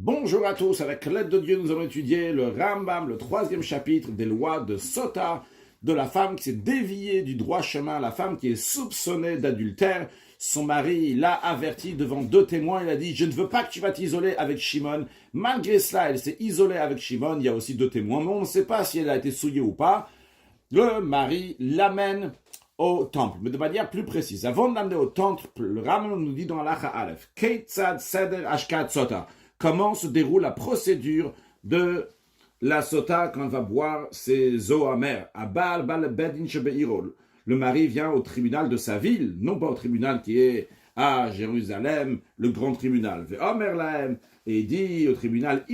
Bonjour à tous, avec l'aide de Dieu, nous allons étudier le Rambam, le 3e chapitre des lois de Sota, de la femme qui s'est déviée du droit chemin, la femme qui est soupçonnée d'adultère. Son mari l'a averti devant 2 témoins, il a dit « Je ne veux pas que tu vas t'isoler avec Shimon ». Malgré cela, elle s'est isolée avec Shimon, il y a aussi 2 témoins, mais on ne sait pas si elle a été souillée ou pas. Le mari l'amène au temple, mais de manière plus précise. Avant de l'amener au temple, le Rambam nous dit dans l'Acha Aleph « Keitzad seder ashkat Sota » comment se déroule la procédure de la sota quand elle va boire ses eaux amères. Le mari vient au tribunal de sa ville, non pas au tribunal qui est à Jérusalem, le grand tribunal. Et il dit au tribunal,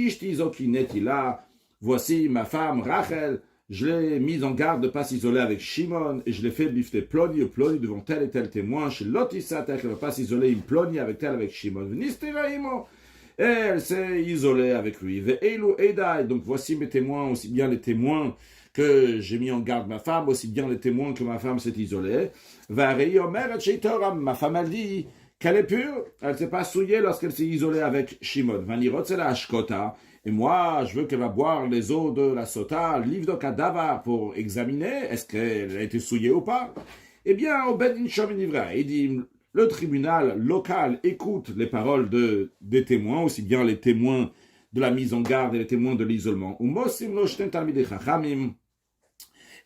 voici ma femme Rachel, je l'ai mise en garde de ne pas s'isoler avec Shimon, et je l'ai fait bifter ploni ou ploni devant tel et tel témoin. Chez Lotisat, elle ne va pas s'isoler, il ploni avec tel avec Shimon. Et elle s'est isolée avec lui. Donc voici mes témoins, aussi bien les témoins que j'ai mis en garde ma femme, aussi bien les témoins que ma femme s'est isolée. Ma femme, elle dit qu'elle est pure, elle ne s'est pas souillée lorsqu'elle s'est isolée avec Shimon. Et moi, je veux qu'elle va boire les eaux de la sota, livre de pour examiner est-ce qu'elle a été souillée ou pas. Eh bien, au Bedin Shominivra, il dit le tribunal local écoute les paroles des témoins, aussi bien les témoins de la mise en garde et les témoins de l'isolement.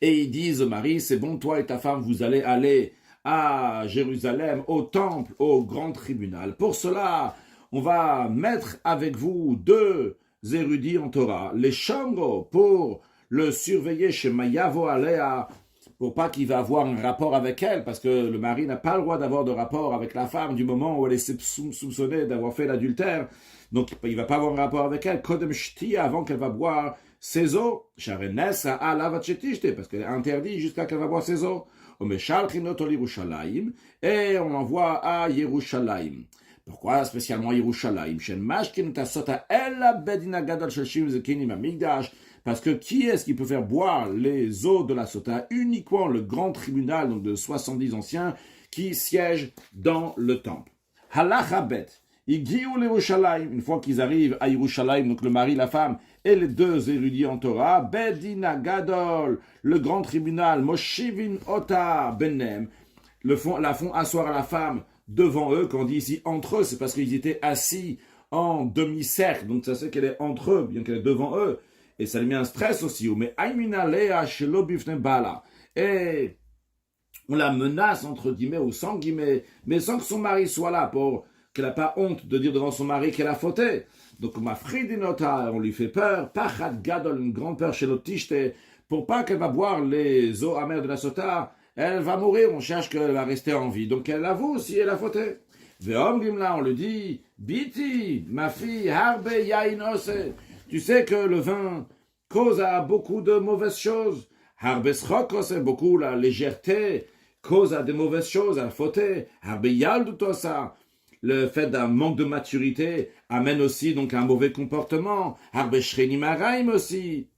Et ils disent au mari, c'est bon, toi et ta femme, vous allez aller à Jérusalem, au temple, au grand tribunal. Pour cela, on va mettre avec vous 2 érudits en Torah, les chambres pour le surveiller chez Mayavo Alea, pour pas qu'il va avoir un rapport avec elle, parce que le mari n'a pas le droit d'avoir de rapport avec la femme du moment où elle est soupçonnée d'avoir fait l'adultère. Donc, il va pas avoir un rapport avec elle. Kodem shtia, avant qu'elle va boire ses eaux. Sharenessa ala parce qu'elle est interdite jusqu'à qu'elle va boire ses eaux. Et on l'envoie à Yerushalayim. Pourquoi spécialement Yerushalayim? Parce que qui est-ce qui peut faire boire les eaux de la sota? Uniquement le grand tribunal, donc de 70 anciens, qui siègent dans le temple. Halachabet. Une fois qu'ils arrivent à Yerushalayim, donc le mari, la femme, et les 2 érudits en Torah, Bedina Gadol, le grand tribunal, Moshivin Ota Benem, la font asseoir à la femme devant eux. Quand on dit ici entre eux, c'est parce qu'ils étaient assis en demi-cercle, donc ça c'est qu'elle est entre eux, bien qu'elle est devant eux. Et ça lui met un stress aussi. Mais et on la menace, entre guillemets, ou sans guillemets, mais sans que son mari soit là, pour qu'elle n'a pas honte de dire devant son mari qu'elle a fauté. Donc, ma fridinota, on lui fait peur, pachat gadol, une grande peur chez l'otishte, pour pas qu'elle va boire les eaux amères de la sota, elle va mourir, on cherche qu'elle va rester en vie. Donc, elle avoue si elle a fauté. Ve'omrim on lui dit, Biti, ma fille, harbe yainose. Tu sais que le vin cause à beaucoup de mauvaises choses. Harbeschok, c'est beaucoup la légèreté, cause à des mauvaises choses, à la faute. Harbeyal de tout ça. Le fait d'un manque de maturité amène aussi donc un mauvais comportement. Harbeshrenim araim aussi.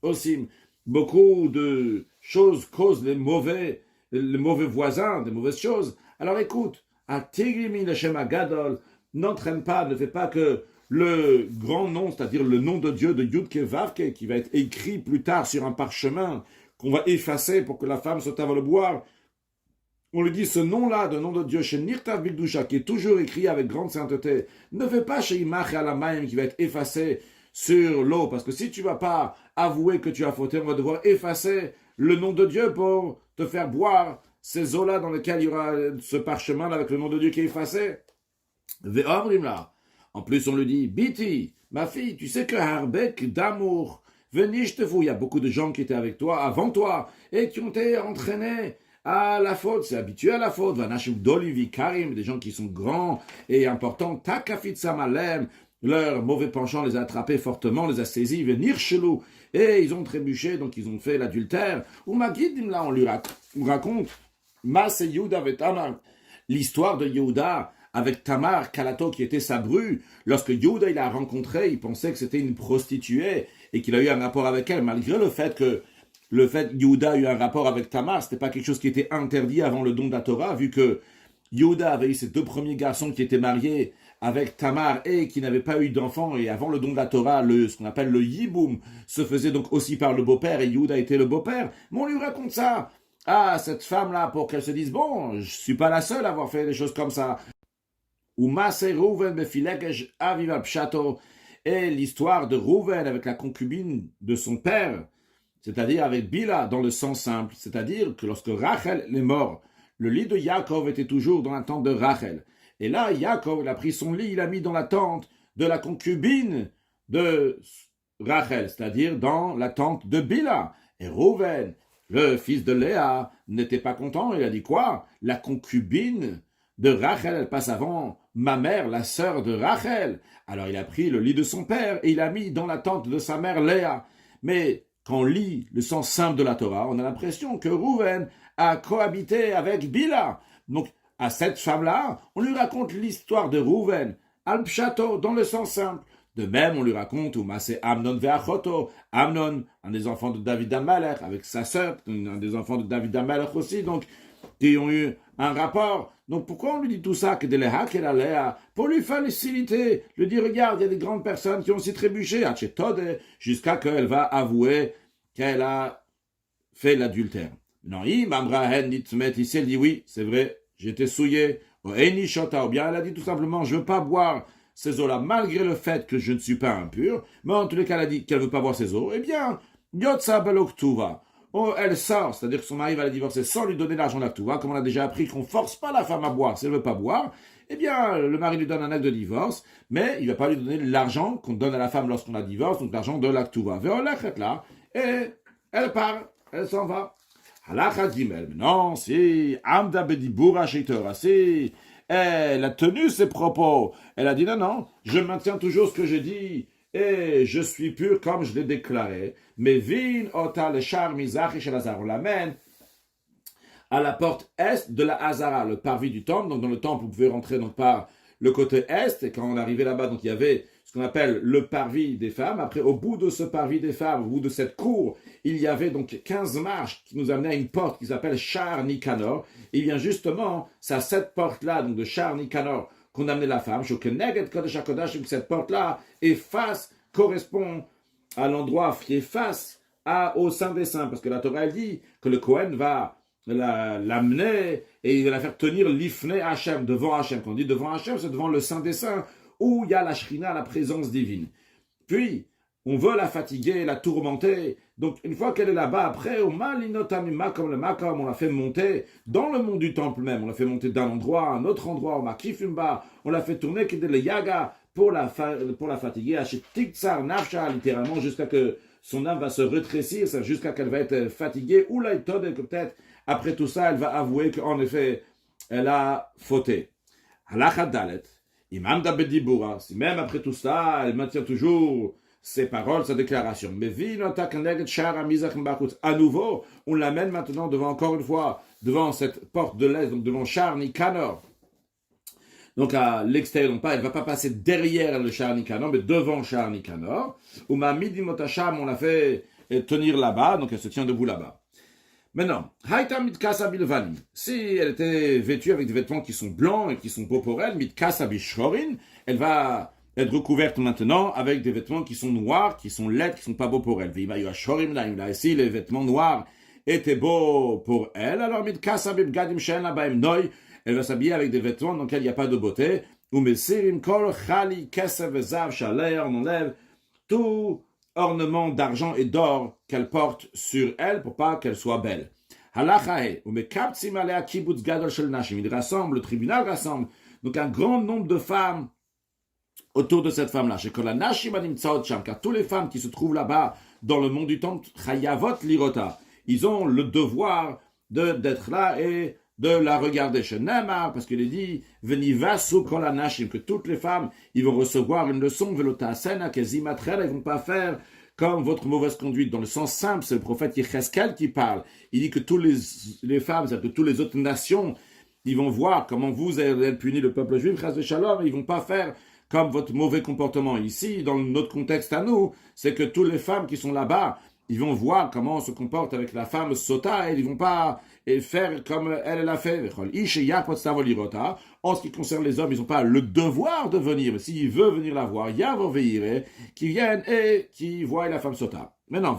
Beaucoup de choses causent les mauvais voisins, des mauvaises choses. Alors écoute, à Tigrimi le Shema Gadol, n'entraîne pas, ne fais pas que le grand nom, c'est-à-dire le nom de Dieu de Yudke Vavke, qui va être écrit plus tard sur un parchemin, qu'on va effacer pour que la femme soit à le boire. On lui dit ce nom-là, le nom de Dieu, chez Nirtav Bigdusha, qui est toujours écrit avec grande sainteté, ne fais pas chez Imach Alamayim, qui va être effacé sur l'eau, parce que si tu ne vas pas avouer que tu as fauté, on va devoir effacer le nom de Dieu pour te faire boire ces eaux-là dans lesquelles il y aura ce parchemin avec le nom de Dieu qui est effacé. Ve'omrimla. En plus, on lui dit, Biti, ma fille, tu sais que Harbek d'amour, venez-je-te-vous, il y a beaucoup de gens qui étaient avec toi, avant toi, et qui ont été entraînés à la faute, c'est habitué à la faute, Vanashim Dolivi Karim, des gens qui sont grands et importants, Takafit Samalem, leur mauvais penchant les a attrapés fortement, les a saisis, venir chelou, et ils ont trébuché, donc ils ont fait l'adultère. Ou Magidim, là, on lui raconte, Mas et Yehuda avec Tamar, l'histoire de Yehuda avec Tamar, Kalato, qui était sa bru. Lorsque Yehuda il l'a rencontré, il pensait que c'était une prostituée et qu'il a eu un rapport avec elle, malgré le fait que Yehuda a eu un rapport avec Tamar, c'était pas quelque chose qui était interdit avant le don de la Torah, vu que Yehuda avait eu ses 2 premiers garçons qui étaient mariés avec Tamar et qui n'avaient pas eu d'enfants, et avant le don de la Torah, ce qu'on appelle le Yiboum, se faisait donc aussi par le beau-père, et Yehuda était le beau-père. Mais on lui raconte ça à cette femme-là pour qu'elle se dise, bon, je suis pas la seule à avoir fait des choses comme ça. Et l'histoire de Rouven avec la concubine de son père, c'est-à-dire avec Bila, dans le sens simple, c'est-à-dire que lorsque Rachel est mort, le lit de Yaakov était toujours dans la tente de Rachel. Et là, Yaakov, il a pris son lit, il l'a mis dans la tente de la concubine de Rachel, c'est-à-dire dans la tente de Bila. Et Rouven, le fils de Léa, n'était pas content, il a dit quoi? La concubine de Rachel, elle passe avant ma mère, la sœur de Rachel. Alors il a pris le lit de son père et il l'a mis dans la tente de sa mère Léa. Mais quand on lit le sens simple de la Torah, on a l'impression que Rouven a cohabité avec Bila. Donc, à cette femme-là, on lui raconte l'histoire de Rouven, Al-Pshato, dans le sens simple. De même, on lui raconte c'est Amnon ve'achoto, Amnon, un des enfants de David Amalek, avec sa sœur, un des enfants de David Amalek aussi, donc, qui ont eu un rapport. Donc, pourquoi on lui dit tout ça, que de Léa, qu'elle a Léa, pour lui faciliter, lui dire, regarde, il y a des grandes personnes qui ont aussi trébuché, jusqu'à qu'elle va avouer qu'elle a fait l'adultère. Non, ici, elle dit oui, c'est vrai, j'étais souillé. Ou bien elle a dit tout simplement, je ne veux pas boire ces eaux-là, malgré le fait que je ne suis pas impur. Mais en tous les cas, elle a dit qu'elle ne veut pas boire ces eaux. Eh bien, Yotza Beloktuva. Elle sort, c'est-à-dire que son mari va la divorcer sans lui donner l'argent d'Aktuva, comme on a déjà appris qu'on ne force pas la femme à boire si elle ne veut pas boire. Eh bien, le mari lui donne un acte de divorce, mais il ne va pas lui donner l'argent qu'on donne à la femme lorsqu'on la divorce, donc l'argent de l'Aktuva. Là, et elle part, elle s'en va. Halakha Gimel, non, si, Amda Bedibura Sheitora, si, elle a tenu ses propos. Elle a dit non, je maintiens toujours ce que j'ai dit, et je suis pur comme je l'ai déclaré. Mais Vin Ota le Char Mizach et Shelazar, on l'amène à la porte est de la Hazara, le parvis du temple. Donc dans le temple, vous pouvez rentrer donc par le côté est, et quand on arrivait là-bas, donc il y avait ce qu'on appelle le parvis des femmes. Après, au bout de ce parvis des femmes, au bout de cette cour, il y avait donc 15 marches qui nous amenaient à une porte qui s'appelle Shar Nikanor. Et bien justement, c'est à cette porte-là, donc de Shar Nikanor, qu'on amenait la femme. Cette porte-là correspond à l'endroit qui est face au Saint des Saints. Parce que la Torah elle dit que le Kohen va l'amener et il va la faire tenir l'ifne Hachem, devant Hachem. Quand on dit devant Hachem, c'est devant le Saint des Saints, où il y a la Shrina, la présence divine. Puis, on veut la fatiguer, la tourmenter. Donc, une fois qu'elle est là-bas, après, au Malinotamima, comme le Makam, on l'a fait monter dans le monde du temple même. On l'a fait monter d'un endroit à un autre endroit, au Makifumba. On l'a fait tourner, qui était le Yaga, pour la fatiguer, à Tiktsar Nafsha, littéralement, jusqu'à que son âme va se rétrécir, jusqu'à qu'elle va être fatiguée, ou là, que peut-être, après tout ça, elle va avouer qu'en effet, elle a fauté. Halakha Dalet. Imam Dabedibura, si même après tout ça, elle maintient toujours ses paroles, sa déclaration. Mais à nouveau, on l'amène maintenant devant, encore une fois, devant cette porte de l'Est, donc devant Shar Nikanor. Donc à l'extérieur, elle ne va pas passer derrière le Shar Nikanor, mais devant Shar Nikanor. Ou ma midi motacham, on l'a fait tenir là-bas, donc elle se tient debout là-bas. Maintenant, Haïta mitkasa bilvanim. Si elle était vêtue avec des vêtements qui sont blancs et qui sont beaux pour elle, mitkasa bishorin, elle va être recouverte maintenant avec des vêtements qui sont noirs, qui sont laids, qui sont pas beaux pour elle. Si les vêtements noirs étaient beaux pour elle, alors mitkasa bibgadim shen labaim noy, elle va s'habiller avec des vêtements dans lesquels il n'y a pas de beauté. Ou mesirim kol chali kesev zav shalei, on enlève tout ornement d'argent et d'or qu'elle porte sur elle pour pas qu'elle soit belle. Il rassemble, le tribunal rassemble donc un grand nombre de femmes autour de cette femme-là. Car toutes les femmes qui se trouvent là-bas dans le monde du temple, ils ont le devoir d'être là et de la regarder. Parce qu'il est dit que toutes les femmes ils vont recevoir une leçon, ils ne vont pas faire comme votre mauvaise conduite. Dans le sens simple, c'est le prophète Yecheskel qui parle. Il dit que toutes les femmes, c'est-à-dire que toutes les autres nations, ils vont voir comment vous allez punir le peuple juif, ils ne vont pas faire comme votre mauvais comportement. Ici, dans notre contexte à nous, c'est que toutes les femmes qui sont là-bas, ils vont voir comment on se comporte avec la femme sota, et ils vont pas faire comme elle l'a fait. En ce qui concerne les hommes, ils n'ont pas le devoir de venir, mais s'ils veulent venir la voir, qui viennent et qui voient la femme sota. Maintenant,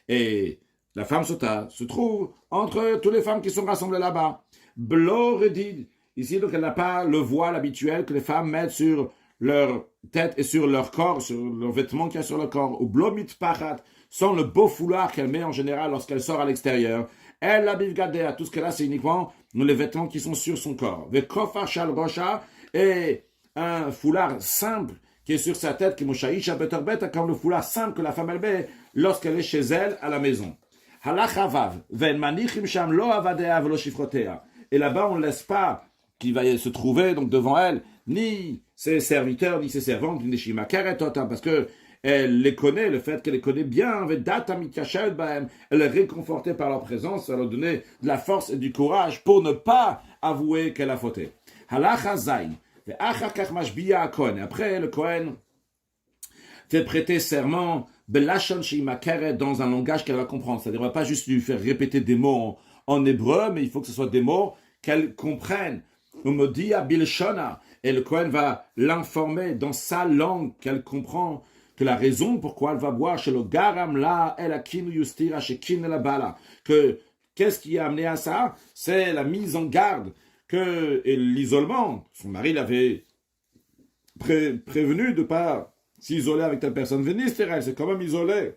et la femme sota se trouve entre toutes les femmes qui sont rassemblées là-bas. Bloredid. Ici, donc, elle n'a pas le voile habituel que les femmes mettent sur leur tête et sur leur corps, sur leurs vêtements qu'il y a sur le corps. Ou blomit pachat, sans le beau foulard qu'elle met en général lorsqu'elle sort à l'extérieur. Elle la bivgadea, tout ce qu'elle a, c'est uniquement les vêtements qui sont sur son corps. Vekofa shal rosha, et un foulard simple qui est sur sa tête, qui moshaisha beterbet, comme le foulard simple que la femme elle met lorsqu'elle est chez elle à la maison. Halachavav, ven manichim sham lo avadea velo shifrotea. Et là-bas, on ne laisse pas qu'il va se trouver donc devant elle, ni ses serviteurs, ni ses servantes, ni Neshima Keretota, parce que elle les connaît, le fait qu'elle les connaît bien, elle est réconfortée par leur présence, ça leur donner de la force et du courage pour ne pas avouer qu'elle a fauté. Halacha zayin, ve'achar mashbiya Kohen. Après, le Kohen fait prêter serment, belashon she'ima keret, dans un langage qu'elle va comprendre. C'est-à-dire, on ne va pas juste lui faire répéter des mots en hébreu, mais il faut que ce soit des mots qu'elle comprenne. Umodia bilshona, et le Kohen va l'informer dans sa langue qu'elle comprend, que la raison pourquoi elle va boire chez le garam la el akinu yustira chez kin la bala, que qu'est-ce qui a amené à ça? C'est la mise en garde que et l'isolement. Son mari l'avait prévenu de pas s'isoler avec telle personne. Vénistérel, c'est quand même isolé.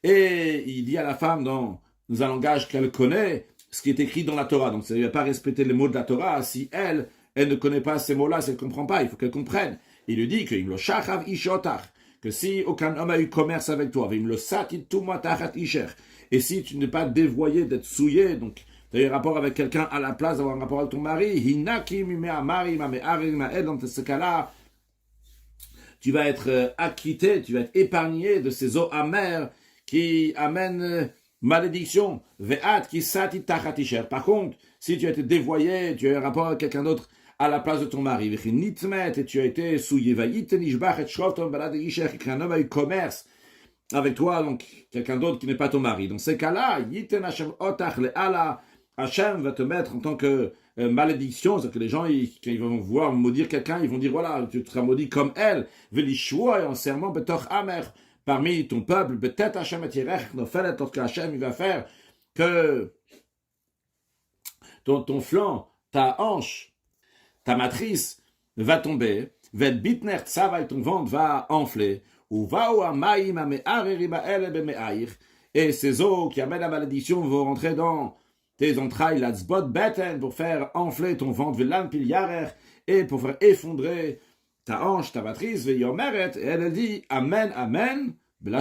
Et il dit à la femme dans un langage qu'elle connaît, ce qui est écrit dans la Torah. Donc, ça ne va pas respecter les mots de la Torah. Si elle ne connaît pas ces mots-là, si elle ne comprend pas, il faut qu'elle comprenne. Il lui dit que si aucun homme a eu commerce avec toi, et si tu n'es pas dévoyé d'être souillé, donc tu as eu rapport avec quelqu'un à la place d'avoir un rapport avec ton mari, dans ce cas-là, tu vas être acquitté, tu vas être épargné de ces eaux amères qui amènent malédiction. Par contre, si tu as été dévoyé, tu as eu un rapport avec quelqu'un d'autre à la place de ton mari, et tu as été souillé, qu'un homme a eu commerce avec toi, donc quelqu'un d'autre qui n'est pas ton mari. Dans ces cas-là, Hachem va te mettre en tant que malédiction, c'est-à-dire que les gens, quand ils vont voir maudire quelqu'un, ils vont dire, voilà, tu seras maudit comme elle, velishua, et en serment, betoch amer, parmi ton peuple, peut-être Hachem et Tirech, nofel, que Hachem, il va faire que ton flanc, ta hanche, ta matrice va tomber, bitner tsava, ton ventre va enfler, et ces eaux qui amènent la malédiction vont rentrer dans tes entrailles, la tzbot beten, pour faire enfler ton ventre, et pour faire effondrer ta hanche, ta matrice, et elle dit Amen, Amen, dans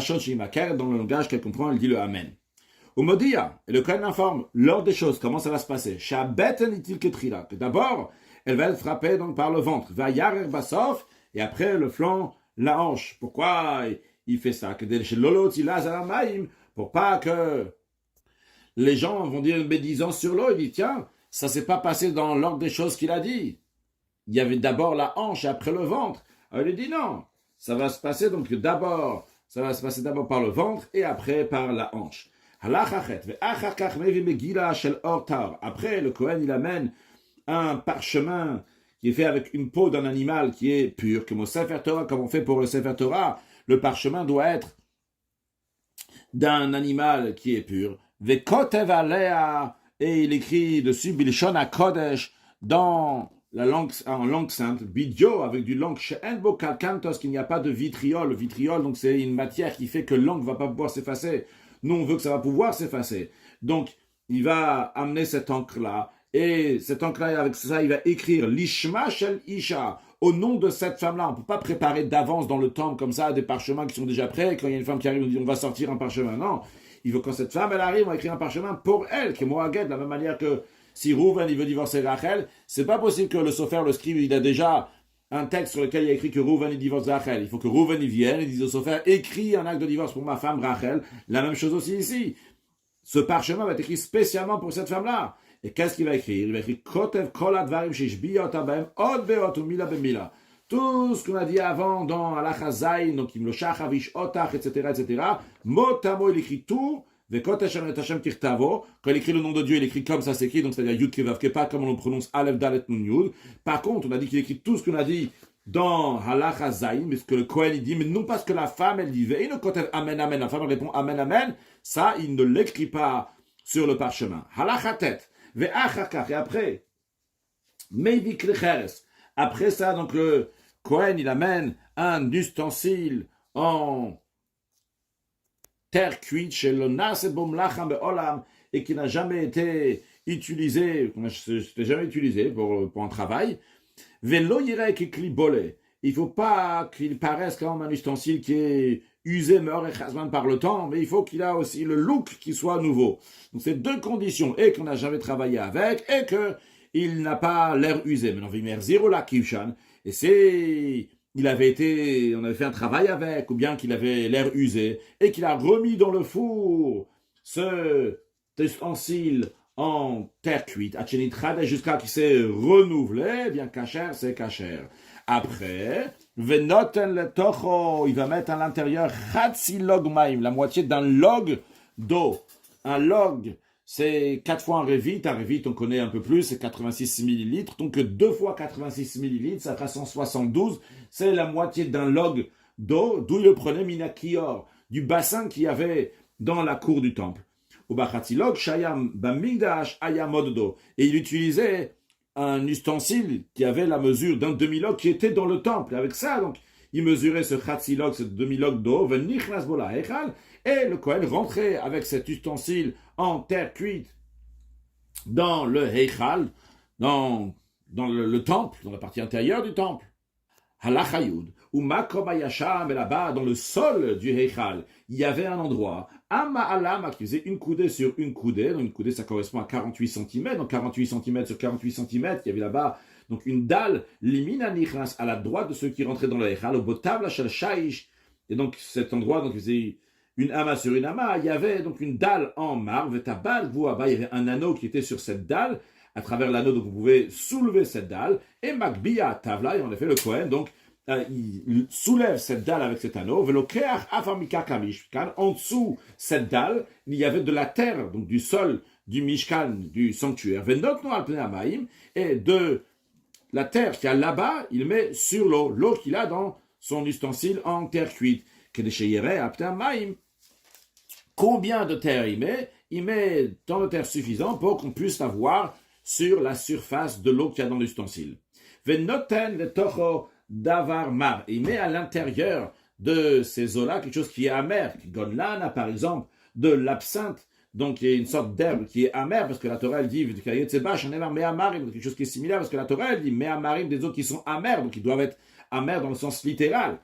le langage qu'elle comprend, elle dit le Amen. Umodia, et le Kohen informe, l'ordre des choses, comment ça va se passer. Que d'abord, elle va être frappée donc par le ventre, va yarer basof, et après le flanc, la hanche. Pourquoi il fait ça? Pour pas que les gens vont dire une médisance sur l'eau. Il dit, tiens, ça s'est pas passé dans l'ordre des choses qu'il a dit. Il y avait d'abord la hanche et après le ventre. Alors il dit non, ça va se passer donc d'abord, ça va se passer d'abord par le ventre et après par la hanche. Après, le Kohen, il amène un parchemin qui est fait avec une peau d'un animal qui est pur, comme au Sefer Torah, comme on fait pour le Sefer Torah, le parchemin doit être d'un animal qui est pur. Vekotev alea, et il écrit dessus Bilshon HaKodesh dans la langue, en langue sainte, Bidyo, avec du langue she'en bo kalkantos, qu'il n'y a pas de vitriol. Le vitriol, donc c'est une matière qui fait que l'encre ne va pas pouvoir s'effacer. Nous, on veut que ça va pouvoir s'effacer. Donc, il va amener cette encre-là, et cette encre-là, avec ça, il va écrire Lishma Shel Isha, au nom de cette femme-là. On ne peut pas préparer d'avance dans le temple comme ça des parchemins qui sont déjà prêts. Quand il y a une femme qui arrive, on dit on va sortir un parchemin. Non, il veut quand cette femme, elle arrive, on va écrire un parchemin pour elle, qui est Moaged, de la même manière que si Rouven, il veut divorcer Rachel, c'est pas possible que le sofer, le scribe, il a déjà un texte sur lequel il y a écrit que Rouven, il divorce Rachel. Il faut que Rouven, il vienne et dise au sofer, écris un acte de divorce pour ma femme Rachel. La même chose aussi ici. Ce parchemin va être écrit spécialement pour cette femme-là. Et qu'est-ce qu'il va écrire? Il va écrire Kotev Kol Advarim Shishbiyot Abahem Od Beot Umila Bemila. tout ce qu'on a dit avant dans Halacha Zayin, donc im lo shachavish otach, etc., motamo, il écrit tout, vekot Hashem et Hashem kirtavo, quand il écrit le nom de Dieu, il écrit comme ça s'écrit, donc c'est-à-dire Yud Kevav Kepa, comme on le prononce Aleph Dalet Nun Yud. Par contre, on a dit qu'il écrit tout ce qu'on a dit dans Halacha Zayin, mais ce que le Kohen il dit, mais non pas ce que la femme elle dit, et il ne kotev Amen Amen, la femme elle répond Amen Amen, ça il ne l'écrit pas sur le parchemin. Halacha Tet, ve'achakach, et après, Meivik Lecheres. Après ça, donc le Kohen, il amène un ustensile en terre cuite chez le Nasebom Lacham Be'olam et qui n'a jamais été utilisé, pour un travail. Velo Yirek Kli Bolé. Il ne faut pas qu'il paraisse comme un ustensile qui est usé, mort et chasman par le temps, mais il faut qu'il a aussi le look qui soit nouveau. Donc c'est deux conditions, et qu'on n'a jamais travaillé avec, et que il n'a pas l'air usé. Maintenant, Vimer Zero la Kivshan, et c'est, on avait fait un travail avec, ou bien qu'il avait l'air usé, et qu'il a remis dans le four ce ustensile en terre cuite, jusqu'à qu'il s'est renouvelé, bien kasher, c'est kasher. Après, Venoten le tocho, il va mettre à l'intérieur Chatsi log maim, la moitié d'un log d'eau. Un log, c'est 4 fois un revit on connaît un peu plus, c'est 86 millilitres, donc 2 fois 86 millilitres, ça fera 172, c'est la moitié d'un log d'eau, d'où il le prenait Minakior, du bassin qu'il y avait dans la cour du temple. Au Bachatzilog, Shayam Bamigdash Ayamododo, et il utilisait un ustensile qui avait la mesure d'un demi-log qui était dans le temple. Avec ça, donc, il mesurait ce Chatzilog, ce demi-log d'eau, Venichnas Bola Echal, et le Kohen rentrait avec cet ustensile en terre cuite dans le Heichal, dans le temple, dans la partie intérieure du temple. Halachayud, ou Makomayasham, et là-bas, dans le sol du Heichal, il y avait un endroit, Amma Alama, qui faisait une coudée sur une coudée, donc une coudée ça correspond à 48 cm, donc 48 cm sur 48 cm, il y avait là-bas donc une dalle, Limina Nichnas, à la droite de ceux qui rentraient dans le Heichal, au Botav Shel Shaish, et donc cet endroit, donc il faisait une ama sur une ama, il y avait donc une dalle en marbre, Vetabal, vous là-bas, il y avait un anneau qui était sur cette dalle, à travers l'anneau, donc vous pouvez soulever cette dalle, et Makbia Tavla, et en effet le Kohen, donc il soulève cette dalle avec cet anneau, en dessous cette dalle, il y avait de la terre, donc du sol, du Mishkan, du sanctuaire, et de la terre qu'il y a là-bas, il met sur l'eau qu'il a dans son ustensile en terre cuite. Combien de terre il met? Il met tant de terre suffisant pour qu'on puisse l'avoir sur la surface de l'eau qu'il y a dans l'ustensile. Davar mar. Il met à l'intérieur de ces eaux-là quelque chose qui est amer. Gonlana, par exemple, de l'absinthe. Donc, il y a une sorte d'herbe qui est amère, parce que la Torah, elle dit, quelque chose qui est similaire, parce que la Torah, elle dit, me'amarim, des eaux qui sont amères, donc ils doivent être amères dans le sens littéral.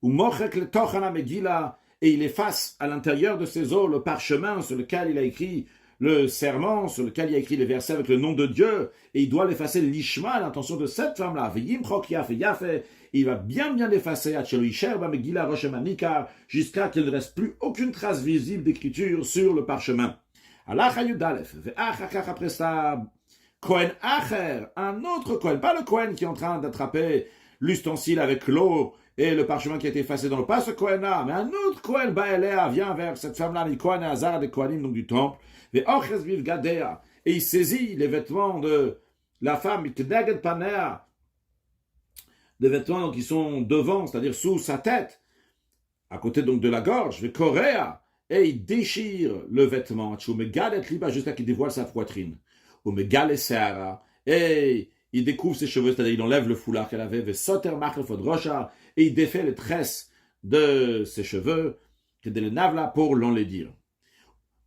Ou mochek le tochana megila, et il efface à l'intérieur de ces eaux le parchemin sur lequel il a écrit le serment, sur lequel il a écrit les versets avec le nom de Dieu, et il doit l'effacer l'ishma, l'intention de cette femme-là. Il va bien l'effacer jusqu'à qu'il ne reste plus aucune trace visible d'écriture sur le parchemin. Après ça, Kohen Acher, un autre Kohen, pas le Kohen qui est en train d'attraper l'ustensile avec l'eau et le parchemin qui a été effacé dans le pas, ce Kohen-là, mais un autre Kohen, Baelea, vient vers cette femme-là, le Kohen Hazar des Kohanim, donc du temple, et il saisit les vêtements de la femme, des vêtements qui sont devant, c'est-à-dire sous sa tête, à côté donc de la gorge, et il déchire le vêtement, jusqu'à qu'il dévoile sa poitrine, et il découvre ses cheveux, c'est-à-dire il enlève le foulard qu'elle avait, et il défait les tresses de ses cheveux, pour l'enlaidir.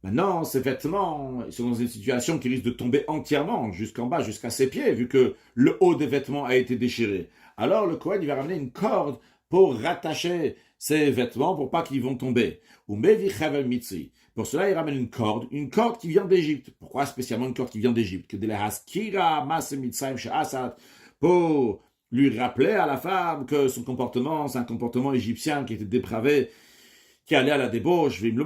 Maintenant, ces vêtements sont dans une situation qui risque de tomber entièrement jusqu'en bas, jusqu'à ses pieds, vu que le haut des vêtements a été déchiré. Alors le Kohen, il va ramener une corde pour rattacher ses vêtements pour pas qu'ils vont tomber. Ou mevi chavel mitzi. Pour cela, il ramène une corde qui vient d'Égypte. Pourquoi spécialement une corde qui vient d'Égypte? Que de la haskira mas mitzaim she'asat, pour lui rappeler à la femme que son comportement, c'est un comportement égyptien qui était dépravé, qui allait à la débauche, s'ils n'ont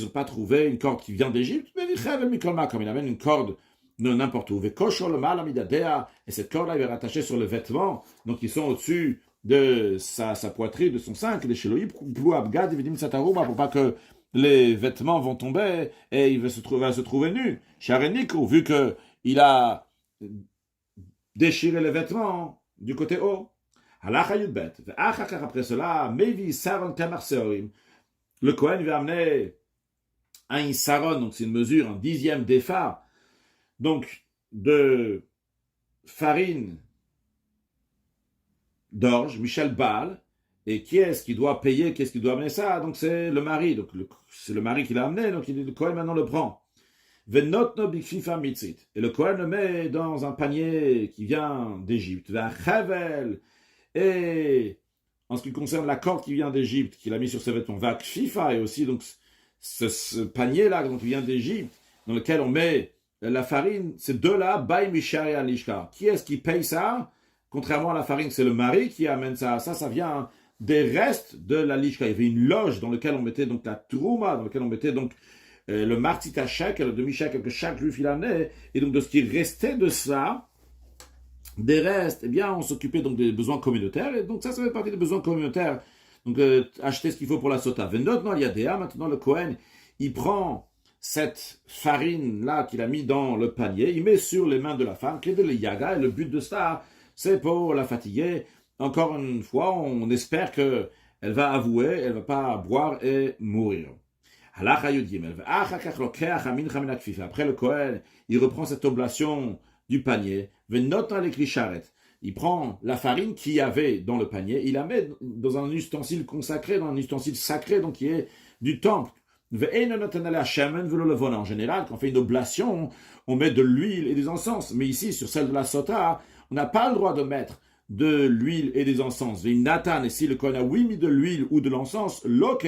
pas trouvé une corde qui vient d'Égypte, mais comme il amène une corde n'importe où. Vekosho le mal amidadea, et cette corde-là, il est rattachée sur les vêtements, donc ils sont au-dessus de sa poitrine, de son sein, les Sheloï, pour Abgad, Vidim Sataruma, pour pas que les vêtements vont tomber et il va se trouver nu. Sharenikru, vu que il a déchiré les vêtements du côté haut. Après cela, Mevi Saron Tamar Seorim. Le Kohen va amener un Isaron, donc c'est une mesure, un dixième d'Ephah, donc de farine d'orge, Michel Baal. Et qui est-ce qui doit payer, qu'est-ce qui doit amener ça? Donc c'est le mari, donc c'est le mari qui l'a amené, donc le Kohen maintenant le prend. Et le Kohen le met dans un panier qui vient d'Égypte. Et en ce qui concerne la corde qui vient d'Égypte, qu'il a mis sur ses vêtements, et aussi donc ce panier-là donc, qui vient d'Égypte, dans lequel on met la farine, ces deux-là, Bay Mishari Alishka. Qui est-ce qui paye ça? Contrairement à la farine, c'est le mari qui amène ça. Ça vient des restes de la lishka. Il y avait une loge dans laquelle on mettait donc la trouma, dans laquelle on mettait donc le martita shekel, le demi-shekel que chaque juif il amenait, et donc de ce qui restait de ça, des restes, eh bien on s'occupait donc des besoins communautaires, et donc ça fait partie des besoins communautaires, donc acheter ce qu'il faut pour la sota. Maintenant, il y a des maintenant le Kohen, il prend cette farine-là qu'il a mis dans le panier, il met sur les mains de la femme, qui est de le yaga, et le but de ça, c'est pour la fatiguer. Encore une fois, on espère qu'elle va avouer, elle ne va pas boire et mourir. Après le Kohen, il reprend cette oblation du panier. Il prend la farine qu'il y avait dans le panier, il la met dans un ustensile consacré, dans un ustensile sacré, donc qui est du temple. En général, quand on fait une oblation, on met de l'huile et des encens. Mais ici, sur celle de la sota, on n'a pas le droit de mettre de l'huile et des encens. Et si le Kohen a oui mis de l'huile ou de l'encens, loke,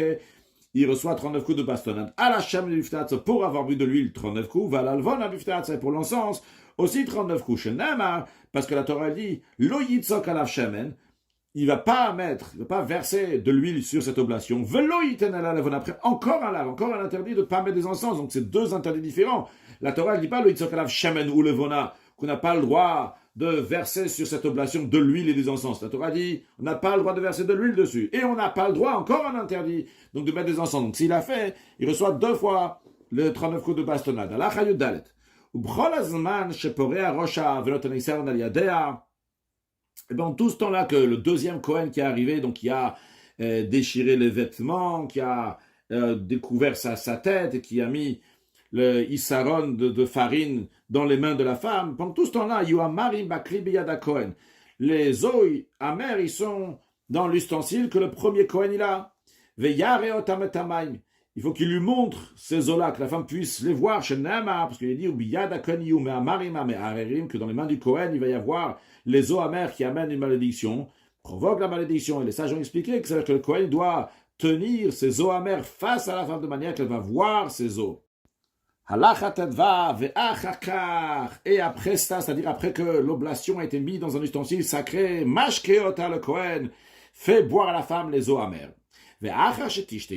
il reçoit 39 coups de bastonnade. À la chamme du ftatz, pour avoir bu de l'huile, 39 coups. Va l'alvona du ftatz, et pour l'encens, aussi 39 coups. Shenama, parce que la Torah dit, lo yitzok alav shemen, il va pas verser de l'huile sur cette oblation. Velo yiten alav, après, encore un interdit de ne pas mettre des encens. Donc c'est deux interdits différents. La Torah ne dit pas lo yitzok alav shemen ou levona, qu'on n'a pas le droit de verser sur cette oblation de l'huile et des encens. La Torah dit, on n'a pas le droit de verser de l'huile dessus. Et on n'a pas le droit, encore un interdit, donc de mettre des encens. Donc s'il a fait, il reçoit 2 fois le 39 coups de bastonnade. Allah chayud dalet. Et bien, tout ce temps-là que le deuxième Kohen qui est arrivé, donc qui a déchiré les vêtements, qui a découvert sa tête et qui a mis le isaron de farine dans les mains de la femme, pendant tout ce temps-là, les eaux amères, ils sont dans l'ustensile que le premier Kohen il a. Il faut qu'il lui montre ces eaux-là, que la femme puisse les voir chez Nama, parce qu'il dit que dans les mains du Kohen, il va y avoir les eaux amères qui amènent une malédiction, provoquent la malédiction. Et les sages ont expliqué que le Kohen doit tenir ces eaux amères face à la femme de manière qu'elle va voir ces eaux. Et après ça, c'est-à-dire après que l'oblation a été mise dans un ustensile sacré, Mashkeota le Kohen fait boire à la femme les eaux amères. Une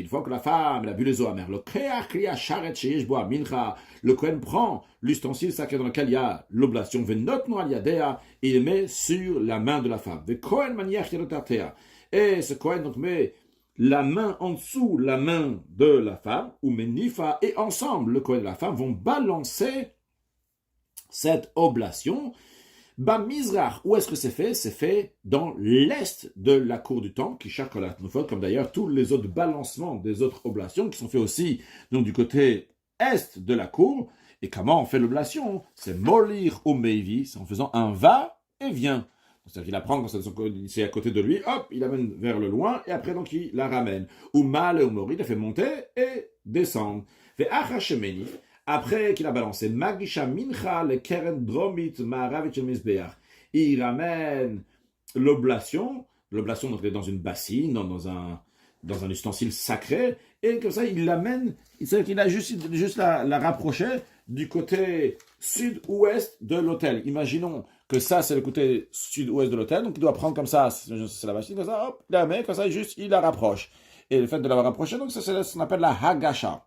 fois que la femme a bu les eaux amères, le Kohen prend l'ustensile sacré dans lequel il y a l'oblation, et il met sur la main de la femme. Et ce Kohen donc met la main en dessous la main de la femme, ou Menifa, et ensemble, le Kohen et la femme vont balancer cette oblation. Mizrach, où est-ce que c'est fait? C'est fait dans l'est de la cour du temple, qui chakolat nofot, comme d'ailleurs tous les autres balancements des autres oblations, qui sont faits aussi donc, du côté est de la cour. Et comment on fait l'oblation? C'est molir ou meivi, c'est en faisant un va et vient. C'est-à-dire qu'il la prend quand c'est à côté de lui, hop, il l'amène vers le loin, et après donc il la ramène. Ou mal ou mori, il la fait monter et descendre. Fait achashemeni. Après qu'il a balancé, Magisha Mincha, le Keren Dromit, Maravich Misbeach, il ramène l'oblation donc est dans une bassine, dans un ustensile sacré, et comme ça il l'amène, c'est-à-dire qu'il a juste la rapprocher du côté sud-ouest de l'autel. Imaginons que ça c'est le côté sud-ouest de l'autel, donc il doit prendre comme ça, c'est la bassine, comme ça, hop, il la met, comme ça, juste il la rapproche. Et le fait de la rapprocher, donc ça c'est ce qu'on appelle la Hagasha.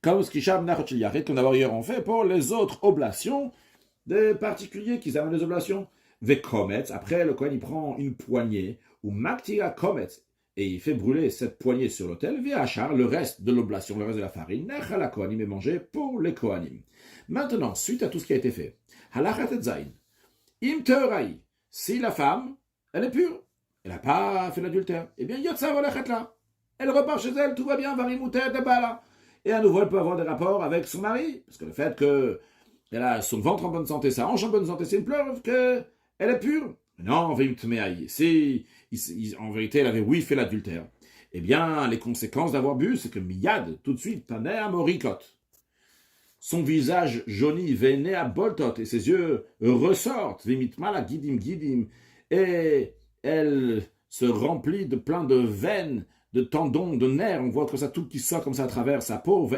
comme ce qui chame nachot yachid, comme d'ailleurs on fait pour les autres oblations des particuliers qui amènent les oblations. Vekometz, après le Kohen il prend une poignée, ou maktira kometz, et il fait brûler cette poignée sur l'autel, viachar, le reste de l'oblation, le reste de la farine, nechala kohanim est mangé pour les kohanim. Maintenant, suite à tout ce qui a été fait, halachat et zayin, im teoraï, si la femme, elle est pure, elle n'a pas fait l'adultère, eh bien yotza volachet là, elle repart chez elle, tout va bien, varimoutet de bala, et à nouveau elle peut avoir des rapports avec son mari, parce que le fait que elle a son ventre en bonne santé, sa hanche en bonne santé, c'est une preuve qu'elle est pure. Non, si en vérité elle avait oui fait l'adultère, eh bien les conséquences d'avoir bu, c'est que miyad, tout de suite, taner à morikot. Son visage jauni, véné à boltot, et ses yeux ressortent, vimitmala gidim, et elle se remplit de plein de veines, de tendons, de nerfs, on voit que ça tout qui sort comme ça à travers sa peau,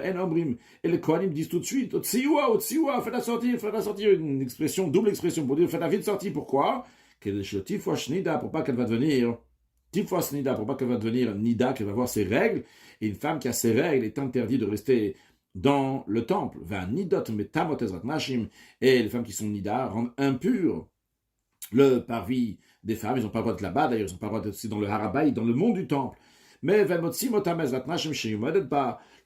et les Kohanim disent tout de suite, Otsiwa, faites-la sortir, une expression, double expression pour dire, faites-la vite sortir, pourquoi? Pour pas qu'elle va devenir nida, qu'elle va avoir ses règles, et une femme qui a ses règles est interdite de rester dans le temple, et les femmes qui sont nida rendent impures le parvis des femmes, ils n'ont pas le droit d'être là-bas, d'ailleurs ils n'ont pas le droit d'être aussi dans le harabaï, dans le monde du temple. Mais le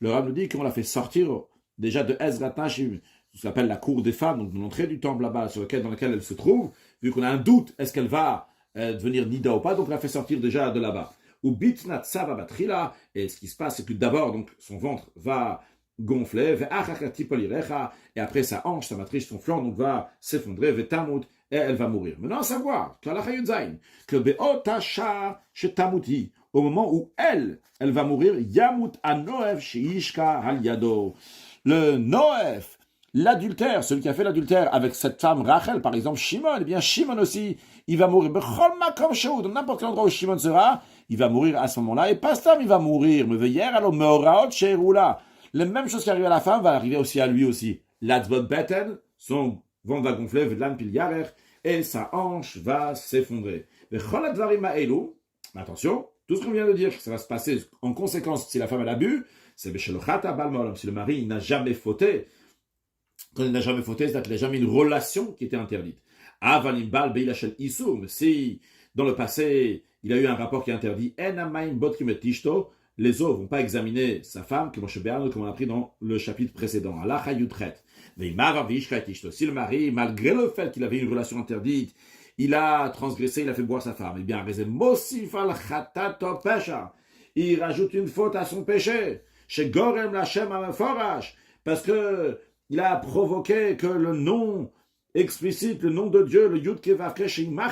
Rav nous dit qu'on l'a fait sortir déjà de Ezrat Nashim, ce qu'on appelle la cour des femmes, donc de l'entrée du temple là-bas, dans laquelle elle se trouve, vu qu'on a un doute, est-ce qu'elle va devenir Nida ou pas, donc on l'a fait sortir déjà de là-bas. Ou Bitnat Sava Batrila, et ce qui se passe, c'est que d'abord, donc, son ventre va gonfler, et après sa hanche, sa matrice, son flanc, donc va s'effondrer, et elle va mourir. Maintenant, à savoir, que Beotasha Shetamuti, au moment où elle va mourir, Yamut Anoef Sheishka Al Yado. Le Noef, l'adultère, celui qui a fait l'adultère avec cette femme Rachel, par exemple Shimon, eh bien Shimon aussi, il va mourir. Dans n'importe quel endroit où Shimon sera, il va mourir à ce moment-là. Et pas Stam, il va mourir. Mais hier, alors Meoraot Sheirula. La même chose qui arrive à la femme va arriver aussi à lui aussi. L'Adzbot Beten, son ventre va gonfler, V'lan Pil Yarer, et sa hanche va s'effondrer. Mais attention, tout ce qu'on vient de dire, que ça va se passer en conséquence si la femme elle a bu, c'est Beshelochata Balmolam, si le mari n'a jamais fauté. Quand il n'a jamais fauté, c'est-à-dire qu'il n'a jamais une relation qui était interdite. Avanim Bal Beilachel Isum, si dans le passé il a eu un rapport qui est interdit, Enamaim Botkimet Tishto, les eaux ne vont pas examiner sa femme, comme on a appris dans le chapitre précédent. Allah Hayutret. Si le mari, malgré le fait qu'il avait une relation interdite, il a transgressé, il a fait boire sa femme, eh bien, il rajoute une faute à son péché. Chez Gorem Lachem Amaforash, parce que il a provoqué que le nom explicite, le nom de Dieu, le Yud Kevavkesh, va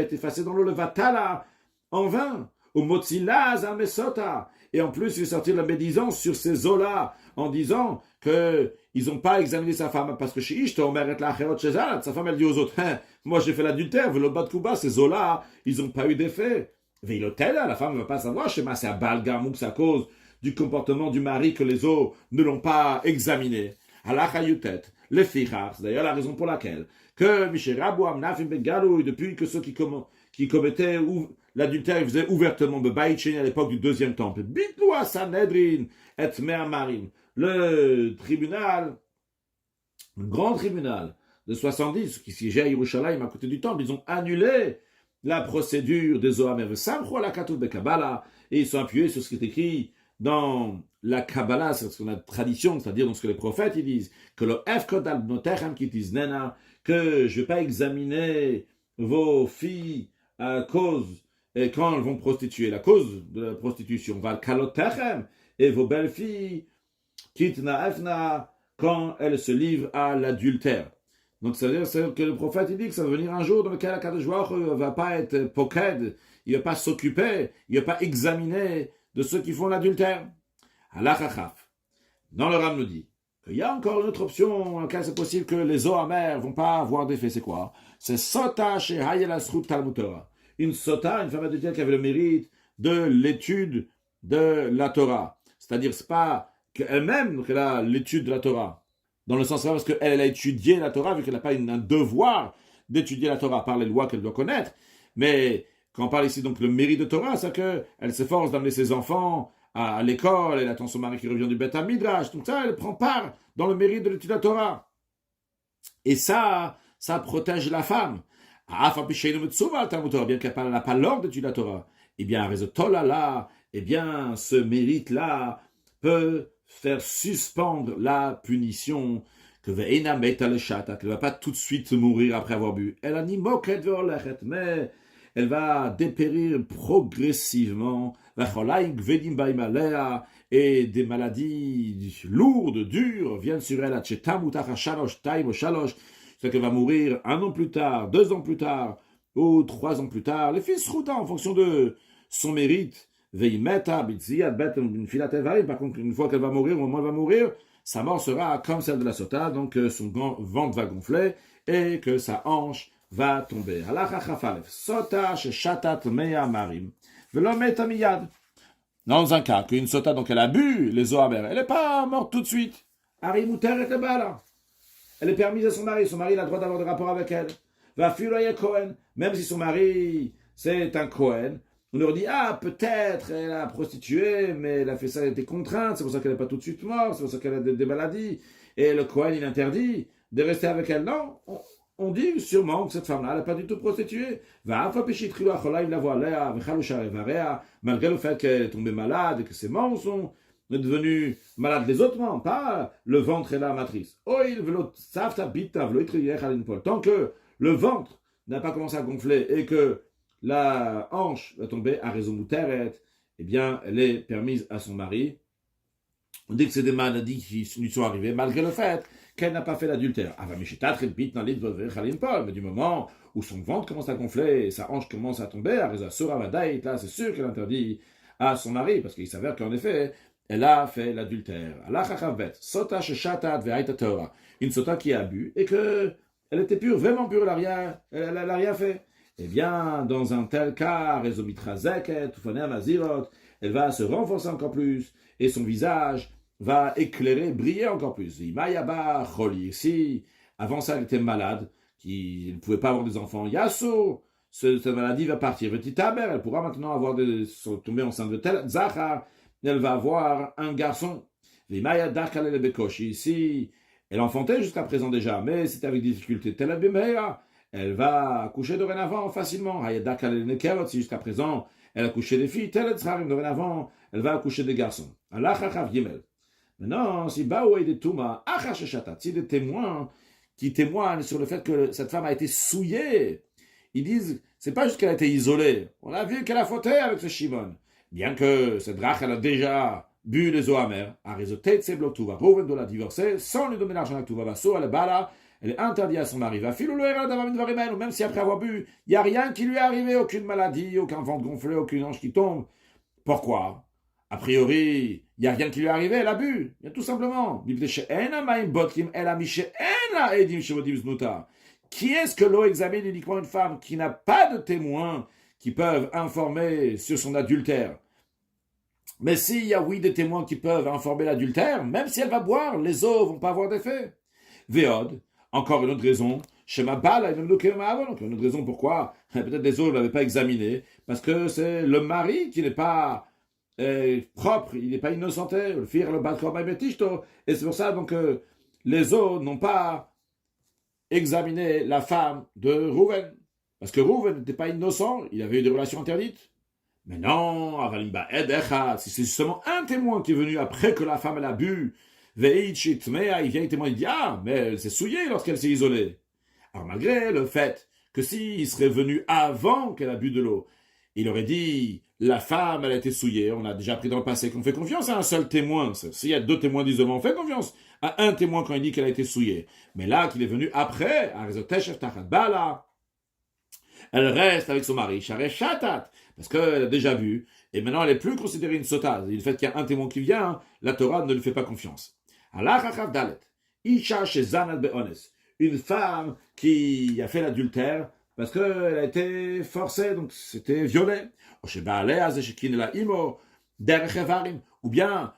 être effacé dans l'eau, le Vatala, en vain. Ou Motzilaz Amesota. Et en plus, il est sorti de la médisance sur ces eaux-là, en disant qu'ils n'ont pas examiné sa femme, parce que chez Ishto, sa femme, elle dit aux autres, moi j'ai fait l'adultère, le bas de Kuba, ces eaux-là, ils n'ont pas eu d'effet. Veilotel, la femme ne va pas savoir, chez moi, c'est à Balgamouk, c'est à cause du comportement du mari que les eaux ne l'ont pas examiné. Alachayutet, les fichars, c'est d'ailleurs la raison pour laquelle, que Misherabu Amnafim Begalou, depuis que ceux qui commettaient l'adultère, ils faisaient ouvertement Bebaïcheni à l'époque du deuxième temple. Bitloua Sanhedrin et Me'amarim. Le tribunal, le grand tribunal de 70, qui siégeait à Yerushalayim à côté du temple, ils ont annulé la procédure des Zohamer. Samchou la Katouf de Kabbalah, et ils sont appuyés sur ce qui est écrit dans la Kabbalah, c'est ce qu'on a de tradition, c'est-à-dire dans ce que les prophètes ils disent, que le Efkod al Bnotechem qui disent Nena, que je ne vais pas examiner vos filles à cause, et quand elles vont prostituer, la cause de la prostitution, va le Kalotechem, et vos belles-filles, Kitna Efna, quand elles se livrent à l'adultère. Donc, c'est-à-dire que le prophète il dit que ça va venir un jour dans lequel Akadosh Baruch Hu ne va pas être poked, il ne va pas s'occuper, il ne va pas examiner de ceux qui font l'adultère. Halachachaf. Dans le Ram nous dit qu'il y a encore une autre option dans laquelle c'est possible que les eaux amères ne vont pas avoir d'effet. C'est quoi? C'est Sota chez Hayelasrut Talmud Torah. Une Sota, une femme adultère qui avait le mérite de l'étude de la Torah. C'est-à-dire, c'est pas qu'elle-même qu'elle a l'étude de la Torah. Dans le sens parce qu'elle a étudié la Torah, vu qu'elle n'a pas un devoir d'étudier la Torah par les lois qu'elle doit connaître. Mais quand on parle ici donc le mérite de Torah, c'est qu'elle s'efforce d'amener ses enfants à l'école, elle attend son mari qui revient du Beth Midrash, donc ça, elle prend part dans le mérite de l'étude de la Torah. Et ça protège la femme. Bien qu'elle n'a pas l'ordre d'étudier la Torah, eh bien, eh bien, ce mérite-là peut faire suspendre la punition que Ve'ena Meta le Shata, qu'elle ne va pas tout de suite mourir après avoir bu. Elle a ni moket ve'olechet, mais elle va dépérir progressivement, et des maladies lourdes, dures, viennent sur elle, c'est qu'elle va mourir 1 an plus tard, 2 ans plus tard, ou 3 ans plus tard, les fils routant en fonction de son mérite. Par contre, une fois qu'elle va mourir, au moment où elle va mourir, sa mort sera comme celle de la sota, donc son ventre va gonfler et que sa hanche va tomber. Dans un cas qu'une sota, donc elle a bu les eaux amères, elle n'est pas morte tout de suite. Elle est permise à son mari il a le droit d'avoir des rapports avec elle. Même si son mari c'est un Cohen, on leur dit, peut-être elle a prostitué, mais elle a fait ça, elle était contrainte, c'est pour ça qu'elle n'est pas tout de suite morte, c'est pour ça qu'elle a des maladies. Et le Cohen, il interdit de rester avec elle. Non, on dit sûrement que cette femme-là, elle n'est pas du tout prostituée. Malgré le fait qu'elle est tombée malade et que ses membres sont devenus malades, les autres membres, pas le ventre et la matrice. Tant que le ventre n'a pas commencé à gonfler et que la hanche va tomber à raison mouteret, eh bien, elle est permise à son mari. On dit que c'est des maladies qui lui sont arrivées malgré le fait qu'elle n'a pas fait l'adultère. Mais du moment où son ventre commence à gonfler et sa hanche commence à tomber, là, c'est sûr qu'elle interdit à son mari, parce qu'il s'avère qu'en effet, elle a fait l'adultère. Une sota qui a bu et que elle était pure, vraiment pure, elle n'a rien fait. Eh bien, dans un tel cas, elle va se renforcer encore plus et son visage va éclairer, briller encore plus. Si avant ça elle était malade, elle ne pouvait pas avoir des enfants, Yasso, cette maladie va partir. Elle pourra maintenant tomber enceinte de tel Zachar, elle va avoir un garçon. Si elle enfantait jusqu'à présent déjà, mais c'était avec difficulté. Elle va accoucher dorénavant facilement. Si jusqu'à présent, elle accouchait des filles, dorénavant, elle va accoucher des garçons. Maintenant, si des témoins qui témoignent sur le fait que cette femme a été souillée, ils disent, c'est pas juste qu'elle a été isolée. On a vu qu'elle a fauté avec ce Shimon. Bien que cette Rachel elle a déjà bu les eaux amères, Rouven doit la divorcer, sans lui donner l'argent à Tuva, elle est interdite à son mari. Même si après avoir bu, il n'y a rien qui lui est arrivé, aucune maladie, aucun ventre gonflé, aucune hanche qui tombe. Pourquoi? A priori, il n'y a rien qui lui est arrivé, elle a bu. Il y a tout simplement. Qui est-ce que l'eau examine uniquement une femme qui n'a pas de témoins qui peuvent informer sur son adultère? Mais s'il y a des témoins qui peuvent informer l'adultère, même si elle va boire, les eaux vont pas avoir d'effet. Véod, encore une autre raison, chez ma balle, une autre raison pourquoi peut-être les eaux ne l'avaient pas examiné, parce que c'est le mari qui n'est pas propre, il n'est pas innocenté, le fir le balcor et c'est pour ça donc les eaux n'ont pas examiné la femme de Rouven, parce que Rouven n'était pas innocent, il avait eu des relations interdites. Mais non, si c'est justement un témoin qui est venu après que la femme elle a bu, il vient et témoigne, il dit, mais elle s'est souillée lorsqu'elle s'est isolée. Alors malgré le fait que s'il serait venu avant qu'elle a bu de l'eau, il aurait dit, la femme elle a été souillée, on a déjà appris dans le passé qu'on fait confiance à un seul témoin. S'il y a 2 témoins d'isolement, on fait confiance à un témoin quand il dit qu'elle a été souillée. Mais là, qu'il est venu après, elle reste avec son mari, parce qu'elle a déjà vu, et maintenant elle n'est plus considérée une sota. Le fait qu'il y a un témoin qui vient, la Torah ne lui fait pas confiance. Une femme qui a fait l'adultère parce qu'elle a été forcée, donc c'était violée. Ou bien,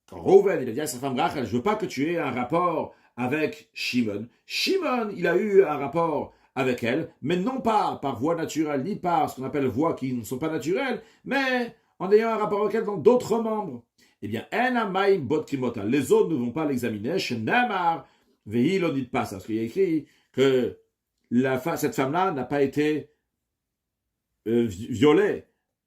quand Rouven, il a dit à sa femme Rachel, je veux pas que tu aies un rapport avec Shimon. Shimon, il a eu un rapport avec elle, mais non pas par voie naturelle, ni par ce qu'on appelle voies qui ne sont pas naturelles, mais en ayant un rapport avec elle dans d'autres membres. Eh bien, les autres ne vont pas l'examiner. Shenamar, vehi lo dit pas. Parce qu'il y a écrit que cette femme-là n'a pas été violée.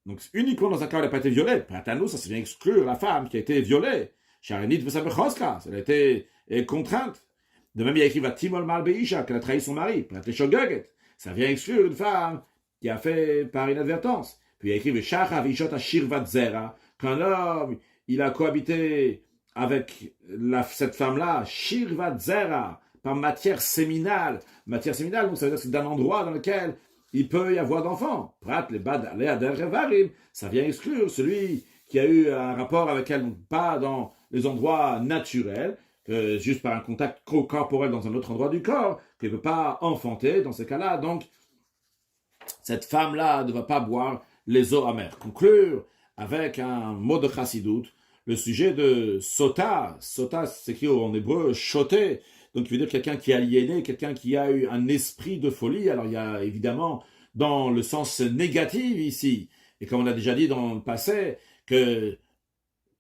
Donc, uniquement dans un cas où elle n'a pas été violée. Pratano, ça vient exclure la femme qui a été violée. Sharenit vesabechoska, elle a été contrainte. De même, il y a écrit Vatimol mal beisha, qu'elle a trahi son mari. Prateshogoget, ça vient exclure une femme qui a fait par inadvertance. Puis il y a écrit Veshacha vishot ashirvat zera, qu'un homme, il a cohabité avec cette femme-là, shirvat zera, par matière séminale. Matière séminale, donc ça veut dire que c'est d'un endroit dans lequel il peut y avoir d'enfants. Prat le bad revarim, ça vient exclure celui qui a eu un rapport avec elle, donc pas dans les endroits naturels, juste par un contact corporel dans un autre endroit du corps, qu'il ne peut pas enfanter dans ces cas-là. Donc, cette femme-là ne va pas boire les eaux amères. Conclure avec un mot de chassidoute, le sujet de sota. Sota, c'est écrit en hébreu choté. Donc, il veut dire quelqu'un qui est aliéné, quelqu'un qui a eu un esprit de folie. Alors, il y a évidemment dans le sens négatif ici. Et comme on a déjà dit dans le passé, que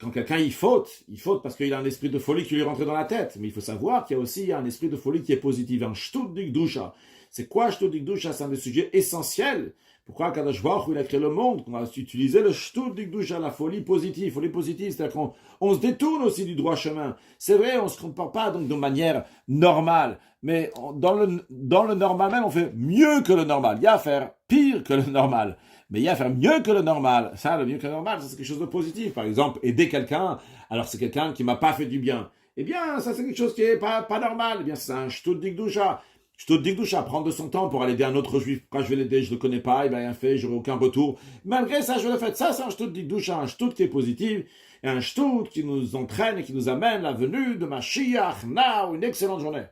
quand quelqu'un il faute parce qu'il a un esprit de folie qui lui rentre dans la tête. Mais il faut savoir qu'il y a aussi un esprit de folie qui est positif, un shtut dikdusha. C'est quoi shtut dikdusha? C'est un des sujets essentiels. Pourquoi Kadosh Baruch Hu, il a créé le monde, qu'on va utiliser le shtut dikdusha, la folie positive. Folie positive, c'est-à-dire qu'on se détourne aussi du droit chemin. C'est vrai, on ne se comporte pas donc de manière normale. Mais dans le normal même, on fait mieux que le normal. Il y a à faire pire que le normal. Mais il y a à faire mieux que le normal. Ça, le mieux que le normal, ça c'est quelque chose de positif. Par exemple, aider quelqu'un, alors c'est quelqu'un qui m'a pas fait du bien. Eh bien, ça c'est quelque chose qui est pas normal. Eh bien, c'est un shtut dikdusha. Shtut dikdusha, prendre de son temps pour aller aider un autre juif. Pourquoi je vais l'aider? Je le connais pas, il m'a rien fait, j'aurai aucun retour. Malgré ça, je le fais. Ça, c'est un shtut dikdusha, un shtut qui est positif, et un shtut qui nous entraîne et qui nous amène la venue de Mashiach. Now, une excellente journée.